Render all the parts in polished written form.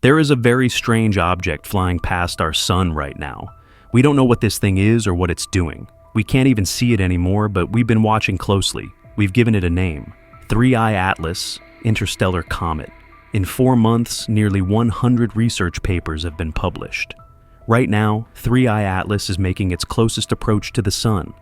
There is a very strange object flying past our sun right now. We don't know what this thing is or what it's doing. We can't even see it anymore, but we've been watching closely. We've given it a name: 3I Atlas Interstellar Comet. In 4 months, nearly 100 research papers have been published. Right now, 3I Atlas is making its closest approach to the sun.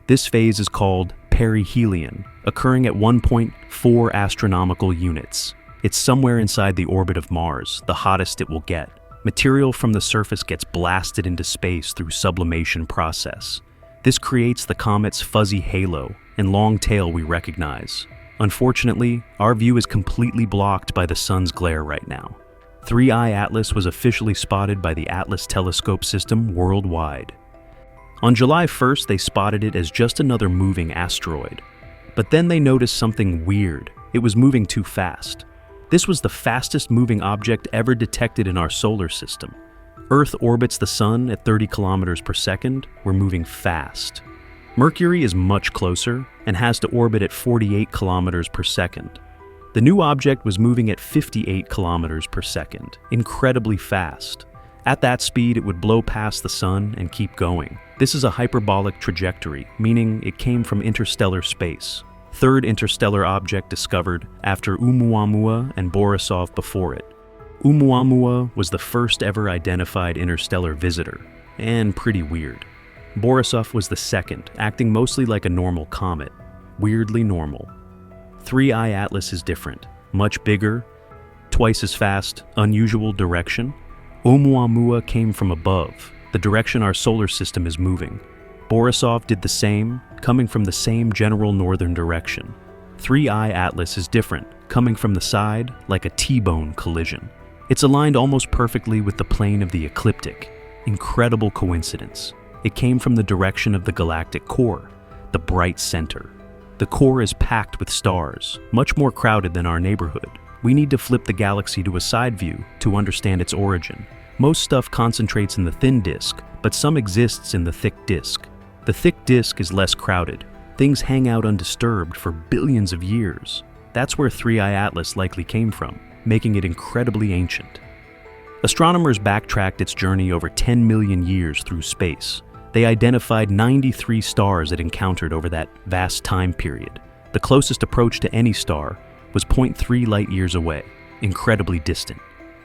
This phase is called perihelion, occurring at 1.4 astronomical units. It's somewhere inside the orbit of Mars, the hottest it will get. Material from the surface gets blasted into space through sublimation process. This creates the comet's fuzzy halo and long tail we recognize. Unfortunately, our view is completely blocked by the sun's glare right now. 3I Atlas was officially spotted by the Atlas Telescope System worldwide. On July 1st, they spotted it as just another moving asteroid. But then they noticed something weird. It was moving too fast. This was the fastest moving object ever detected in our solar system. Earth orbits the sun at 30 kilometers per second. We're moving fast. Mercury is much closer and has to orbit at 48 kilometers per second. The new object was moving at 58 kilometers per second, incredibly fast. At that speed, it would blow past the sun and keep going. This is a hyperbolic trajectory, meaning it came from interstellar space. Third interstellar object discovered after Oumuamua and Borisov before it. Oumuamua was the first ever identified interstellar visitor, and pretty weird. Borisov was the second, acting mostly like a normal comet. Weirdly normal. 3I Atlas is different. Much bigger, twice as fast, unusual direction. Oumuamua came from above, the direction our solar system is moving. Borisov did the same, coming from the same general northern direction. 3I Atlas is different, coming from the side like a T-bone collision. It's aligned almost perfectly with the plane of the ecliptic. Incredible coincidence. It came from the direction of the galactic core, the bright center. The core is packed with stars, much more crowded than our neighborhood. We need to flip the galaxy to a side view to understand its origin. Most stuff concentrates in the thin disk, but some exists in the thick disk. The thick disk is less crowded. Things hang out undisturbed for billions of years. That's where 3I Atlas likely came from, making it incredibly ancient. Astronomers backtracked its journey over 10 million years through space. They identified 93 stars it encountered over that vast time period. The closest approach to any star was 0.3 light-years away, incredibly distant.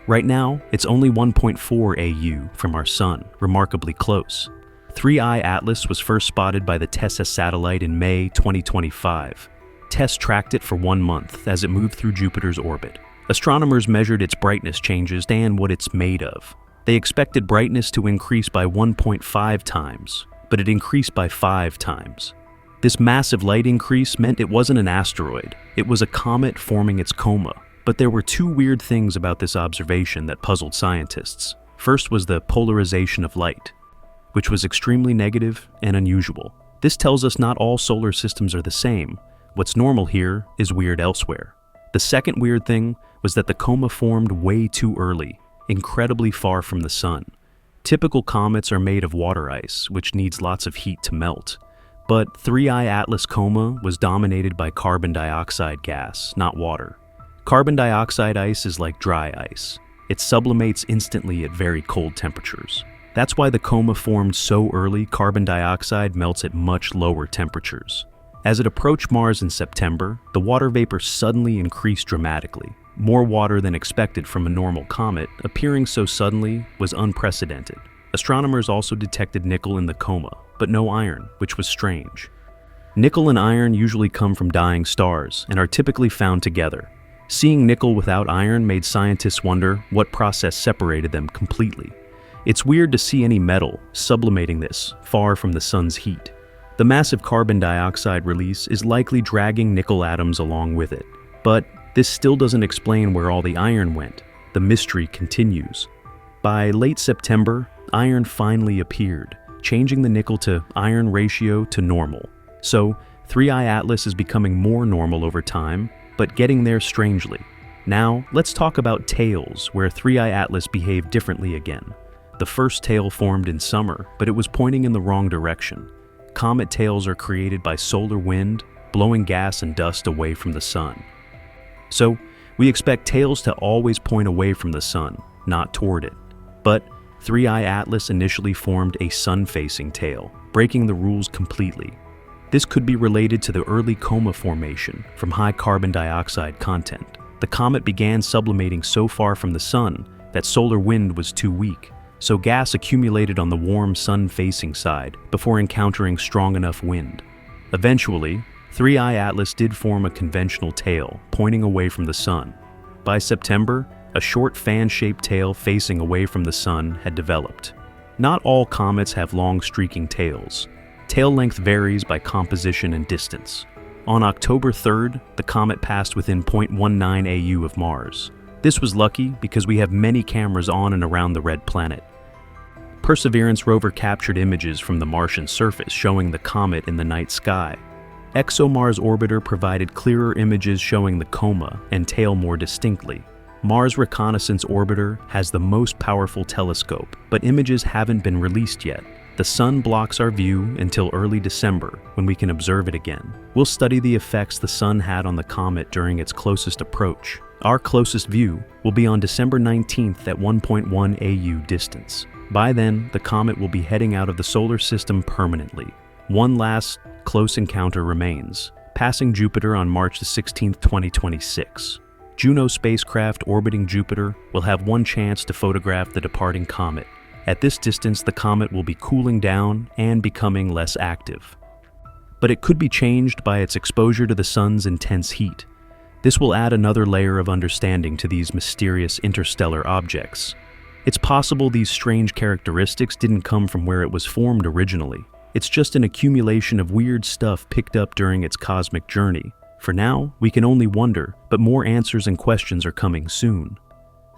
Right now, it's only 1.4 AU from our sun, remarkably close. 3I Atlas was first spotted by the TESS satellite in May 2025. TESS tracked it for 1 month as it moved through Jupiter's orbit. Astronomers measured its brightness changes and what it's made of. They expected brightness to increase by 1.5 times, but it increased by 5 times. This massive light increase meant it wasn't an asteroid. It was a comet forming its coma. But there were 2 weird things about this observation that puzzled scientists. First was the polarization of light, which was extremely negative and unusual. This tells us not all solar systems are the same. What's normal here is weird elsewhere. The second weird thing was that the coma formed way too early, incredibly far from the sun. Typical comets are made of water ice, which needs lots of heat to melt. But 3I Atlas coma was dominated by carbon dioxide gas, not water. Carbon dioxide ice is like dry ice. It sublimates instantly at very cold temperatures. That's why the coma formed so early. Carbon dioxide melts at much lower temperatures. As it approached Mars in September, the water vapor suddenly increased dramatically. More water than expected from a normal comet appearing so suddenly was unprecedented. Astronomers also detected nickel in the coma, but no iron, which was strange. Nickel and iron usually come from dying stars and are typically found together. Seeing nickel without iron made scientists wonder what process separated them completely. It's weird to see any metal sublimating this far from the sun's heat. The massive carbon dioxide release is likely dragging nickel atoms along with it. But this still doesn't explain where all the iron went. The mystery continues. By late September, iron finally appeared, changing the nickel to iron ratio to normal. So 3I Atlas is becoming more normal over time, but getting there strangely. Now, let's talk about tails, where 3I Atlas behaved differently again. The first tail formed in summer, but it was pointing in the wrong direction. Comet tails are created by solar wind, blowing gas and dust away from the sun. So, we expect tails to always point away from the sun. not toward it. But 3I Atlas initially formed a sun-facing tail, breaking the rules completely. This could be related to the early coma formation from high carbon dioxide content. The comet began sublimating so far from the sun that solar wind was too weak, so gas accumulated on the warm sun-facing side before encountering strong enough wind. Eventually, 3I Atlas did form a conventional tail pointing away from the sun. By September, a short fan-shaped tail facing away from the sun had developed. Not all comets have long streaking tails. Tail length varies by composition and distance. On October 3rd, the comet passed within 0.19 AU of Mars. This was lucky because we have many cameras on and around the red planet. Perseverance rover captured images from the Martian surface showing the comet in the night sky. ExoMars orbiter provided clearer images showing the coma and tail more distinctly. Mars Reconnaissance Orbiter has the most powerful telescope, but images haven't been released yet. The sun blocks our view until early December, when we can observe it again. We'll study the effects the sun had on the comet during its closest approach. Our closest view will be on December 19th at 1.1 AU distance. By then, the comet will be heading out of the solar system permanently. One last close encounter remains, passing Jupiter on March 16, 2026. Juno spacecraft orbiting Jupiter will have one chance to photograph the departing comet. At this distance, the comet will be cooling down and becoming less active. But it could be changed by its exposure to the sun's intense heat. This will add another layer of understanding to these mysterious interstellar objects. It's possible these strange characteristics didn't come from where it was formed originally. It's just an accumulation of weird stuff picked up during its cosmic journey. For now, we can only wonder, but more answers and questions are coming soon.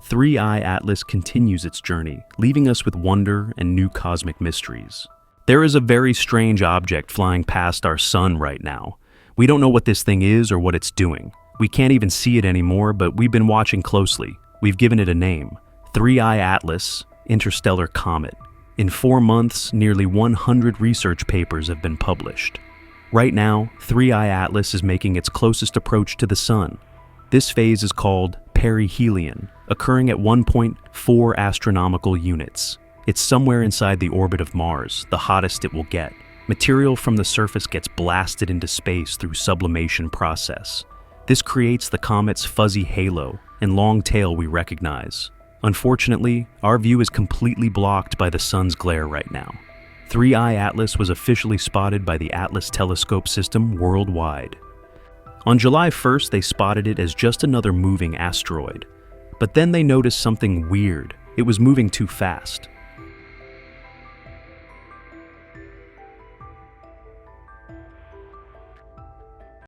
3I Atlas continues its journey, leaving us with wonder and new cosmic mysteries. There is a very strange object flying past our sun right now. We don't know what this thing is or what it's doing. We can't even see it anymore, but we've been watching closely. We've given it a name: 3I Atlas, Interstellar Comet. In 4 months, nearly 100 research papers have been published. Right now, 3I Atlas is making its closest approach to the sun. This phase is called perihelion, occurring at 1.4 astronomical units. It's somewhere inside the orbit of Mars, the hottest it will get. Material from the surface gets blasted into space through sublimation process. This creates the comet's fuzzy halo and long tail we recognize. Unfortunately, our view is completely blocked by the sun's glare right now. 3I Atlas was officially spotted by the Atlas Telescope System worldwide. On July 1st, they spotted it as just another moving asteroid. But then they noticed something weird. It was moving too fast.